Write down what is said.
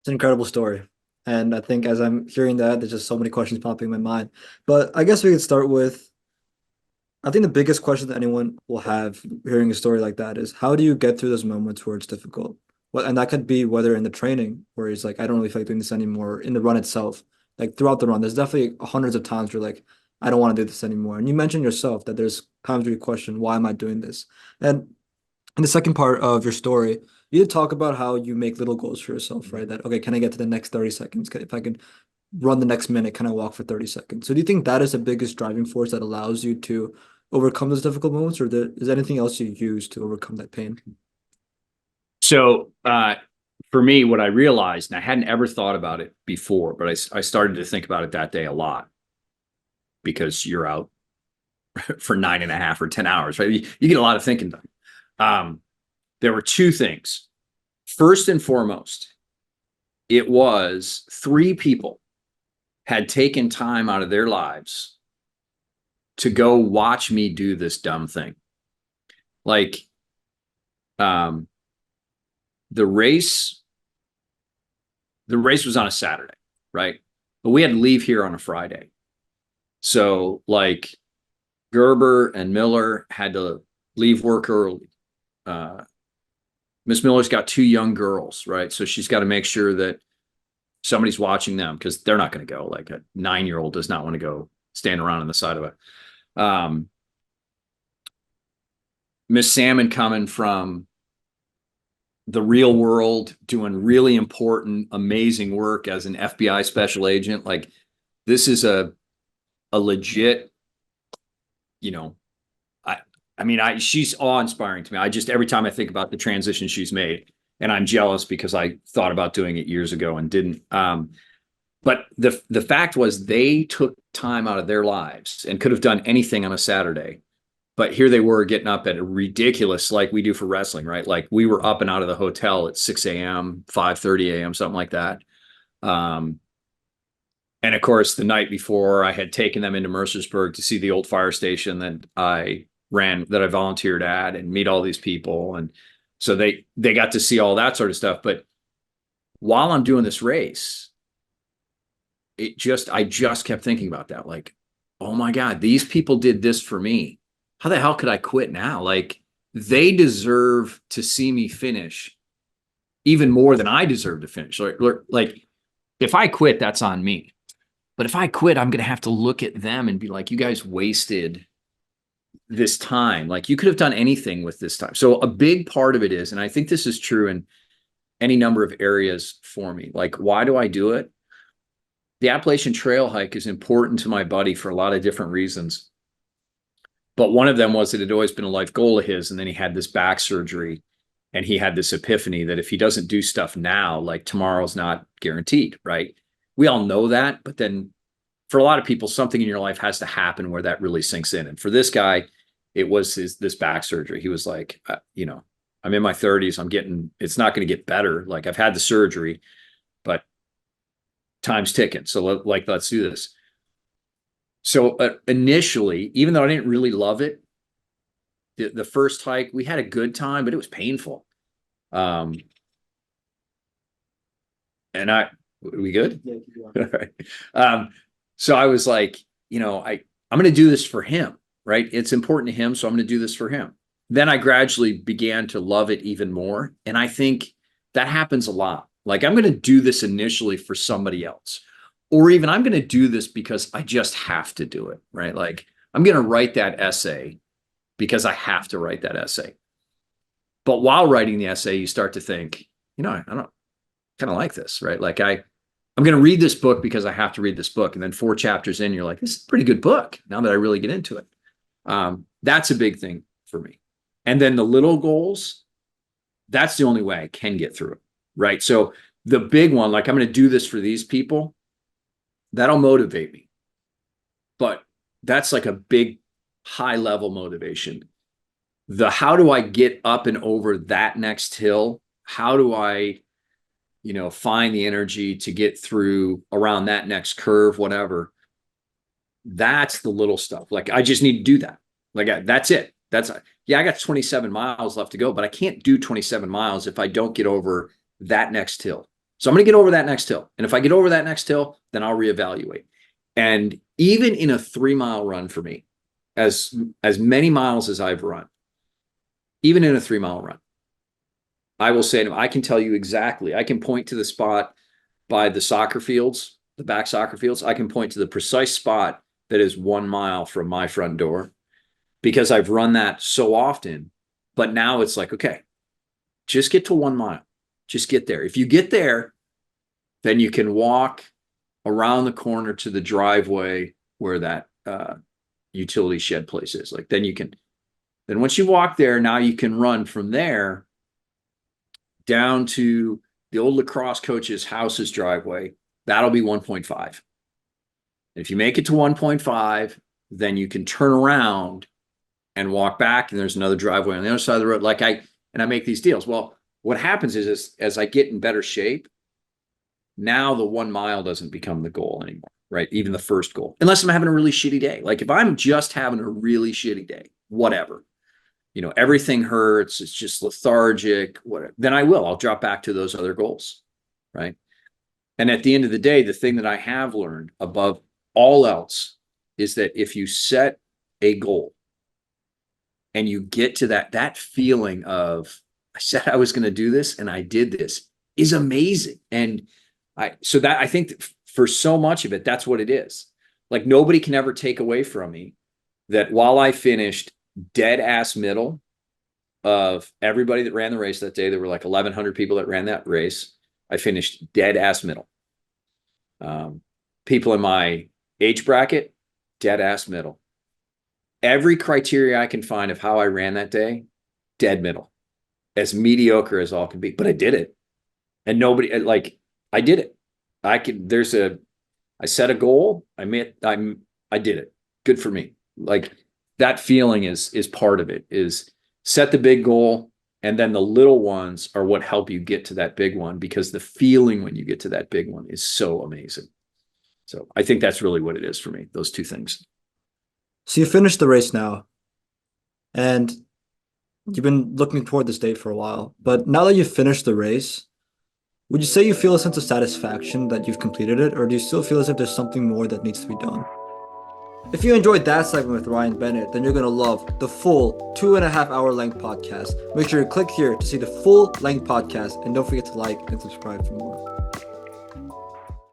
It's an incredible story. And I think as I'm hearing that, there's just so many questions popping in my mind. But I guess we could start with, I think the biggest question that anyone will have hearing a story like that is how do you get through those moments where it's difficult? Well, and that could be whether in the training where he's like, I don't really feel like doing this anymore, in the run itself, like throughout the run, there's definitely hundreds of times where like, I don't want to do this anymore. And you mentioned yourself that there's times where you question, why am I doing this? And in the second part of your story, you did talk about how you make little goals for yourself, right? That, okay, can I get to the next 30 seconds? If I can run the next minute, can I walk for 30 seconds? So do you think that is the biggest driving force that allows you to overcome those difficult moments, or is there anything else you use to overcome that pain? So for me, what I realized, and I hadn't ever thought about it before, but I started to think about it that day a lot because you're out for 9.5 or 10 hours, right? You get a lot of thinking done. There were two things. First and foremost, it was three people had taken time out of their lives to go watch me do this dumb thing. Like, the race was on a Saturday, right? But we had to leave here on a Friday. So like Gerber and Miller had to leave work early. Miss Miller's got two young girls, right? So she's got to make sure that somebody's watching them because they're not going to go. Like a 9-year-old does not want to go stand around on the side of it. Miss Salmon coming from the real world, doing really important, amazing work as an FBI special agent. Like this is a legit, you know, she's awe-inspiring to me. Every time I think about the transition she's made, and I'm jealous because I thought about doing it years ago and didn't. But the fact was they took time out of their lives and could have done anything on a Saturday. But here they were getting up at a ridiculous, like we do for wrestling, right? Like we were up and out of the hotel at 6 a.m., 5:30 a.m., something like that. And of course, the night before, I had taken them into Mercersburg to see the old fire station that I volunteered at and meet all these people. And so they got to see all that sort of stuff. But while I'm doing this race, I just kept thinking about that. Like, oh my God, these people did this for me. How the hell could I quit now? Like, they deserve to see me finish even more than I deserve to finish. Like if I quit, that's on me. But if I quit, I'm going to have to look at them and be like, you guys wasted this time. Like you could have done anything with this time. So a big part of it is, and I think this is true in any number of areas for me. Like, why do I do it? The Appalachian Trail hike is important to my buddy for a lot of different reasons. But one of them was that it had always been a life goal of his. And then he had this back surgery and he had this epiphany that if he doesn't do stuff now, like tomorrow's not guaranteed, right? We all know that, but then for a lot of people, something in your life has to happen where that really sinks in. And for this guy, it was this back surgery. He was like, I'm in my 30s. It's not going to get better. Like I've had the surgery, but time's ticking. So let's do this. So initially, even though I didn't really love it, the first hike, we had a good time, but it was painful. And are we good? Yeah, All right. So I was like, I'm going to do this for him, right? It's important to him. So I'm going to do this for him. Then I gradually began to love it even more. And I think that happens a lot. Like I'm going to do this initially for somebody else, or even I'm going to do this because I just have to do it, right? Like I'm going to write that essay because I have to write that essay. But while writing the essay, you start to think, I don't kind of like this, right? Like I'm going to read this book because I have to read this book. And then 4 chapters in, you're like, this is a pretty good book now that I really get into it. That's a big thing for me. And then the little goals, that's the only way I can get through it, right? So the big one, like I'm going to do this for these people, that'll motivate me. But that's like a big high level motivation. How do I get up and over that next hill? How do I find the energy to get through around that next curve, whatever. That's the little stuff. Like, I just need to do that. Like, that's it. I got 27 miles left to go, but I can't do 27 miles if I don't get over that next hill. So I'm going to get over that next hill. And if I get over that next hill, then I'll reevaluate. And even in a 3-mile run for me, as many miles as I've run, even in a 3-mile run, I will say to him, I can tell you exactly. I can point to the spot by the soccer fields, the back soccer fields. I can point to the precise spot that is 1 mile from my front door because I've run that so often. But now it's like, okay, just get to 1 mile. Just get there. If you get there, then you can walk around the corner to the driveway where that utility shed place is. Like then once you walk there, now you can run from there down to the old lacrosse coach's house's driveway. That'll be 1.5. If you make it to 1.5, then you can turn around and walk back, and there's another driveway on the other side of the road. I make these deals. Well, what happens is as I get in better shape, now the 1 mile doesn't become the goal anymore, right? Even the first goal, unless I'm having a really shitty day. Like if I'm just having a really shitty day, whatever, everything hurts, it's just lethargic, whatever, then I'll drop back to those other goals, right? And at the end of the day, the thing that I have learned above all else is that if you set a goal and you get to that feeling of, I said I was going to do this and I did this, is amazing. And I think for so much of it, that's what it is. Like nobody can ever take away from me that while I finished dead ass middle of everybody that ran the race that day, there were like 1,100 people that ran that race. I finished dead ass middle. People in my age bracket, dead ass middle. Every criteria I can find of how I ran that day, dead middle, as mediocre as all can be. But I did it, and nobody I did it. I set a goal. I did it. Good for me. Like that feeling is part of it. Is set the big goal, and then the little ones are what help you get to that big one, because the feeling when you get to that big one is so amazing. So I think that's really what it is for me. Those two things. So you finished the race now, and you've been looking toward this date for a while. But now that you've finished the race, would you say you feel a sense of satisfaction that you've completed it, or do you still feel as if there's something more that needs to be done? If you enjoyed that segment with Ryan Bennett, then you're going to love the full 2.5 hour length podcast. Make sure you click here to see the full length podcast, and don't forget to like and subscribe for more.